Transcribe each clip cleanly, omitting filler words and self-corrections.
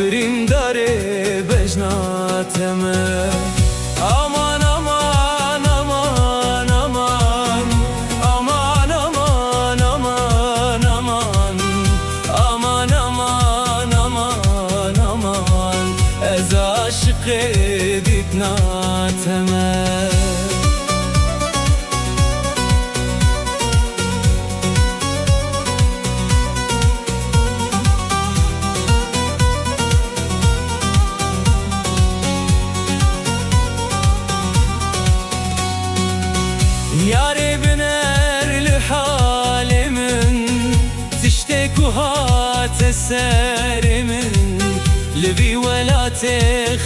بریم داره بجناتمه. Aman aman aman aman aman aman aman aman aman aman aman aman ez aşık edip nateme. Yâre binerli halimin tiştek uhat eserimin Levi velate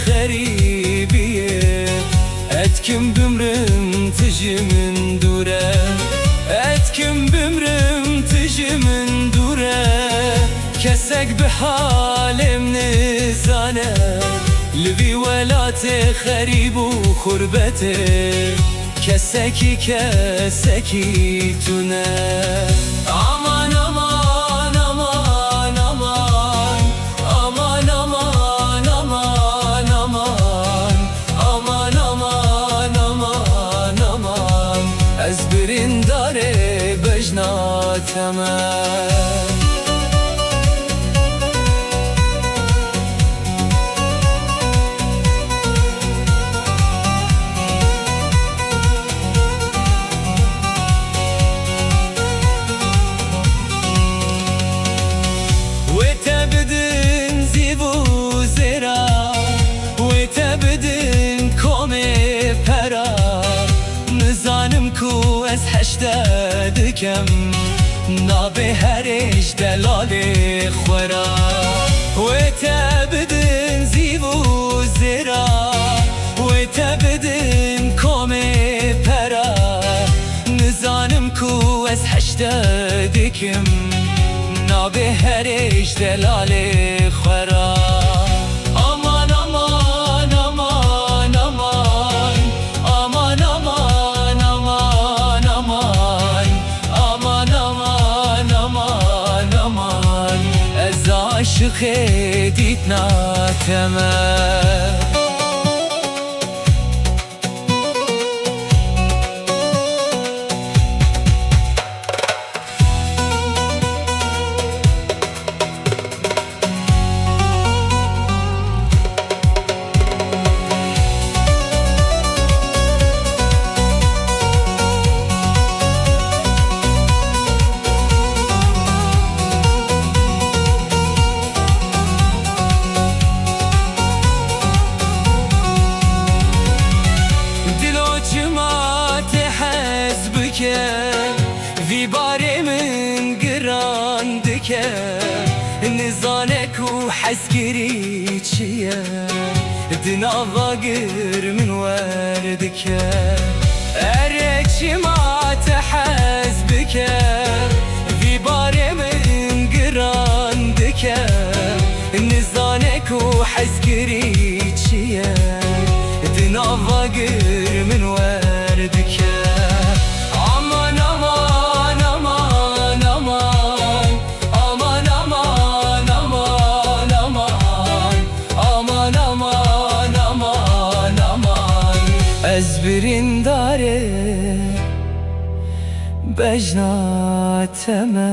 kharibiye etkim bümrüm ticimin dure etkim bümrüm ticimin dure kesek bi halim nizane Levi velate kharibu kurbete keseki keseki tune. Aman aman aman aman aman aman aman aman aman aman aman aman ez birindare bejnateme. Ku ez heşte dikem nabe her iş delali khwara ve tebdin zivu zira ve tebdin kome pera nizanim ku ez heşte dikem nabe her iş delali khwara. Aşık edip nateme. Vi baremin giran dike nizane ku heskiri çiye dinava gir min verdike ereçima tehez bike vi baremin giran dike nizane ku heskiri çiye dinava gir min verdike. Ez birindare bejnateme.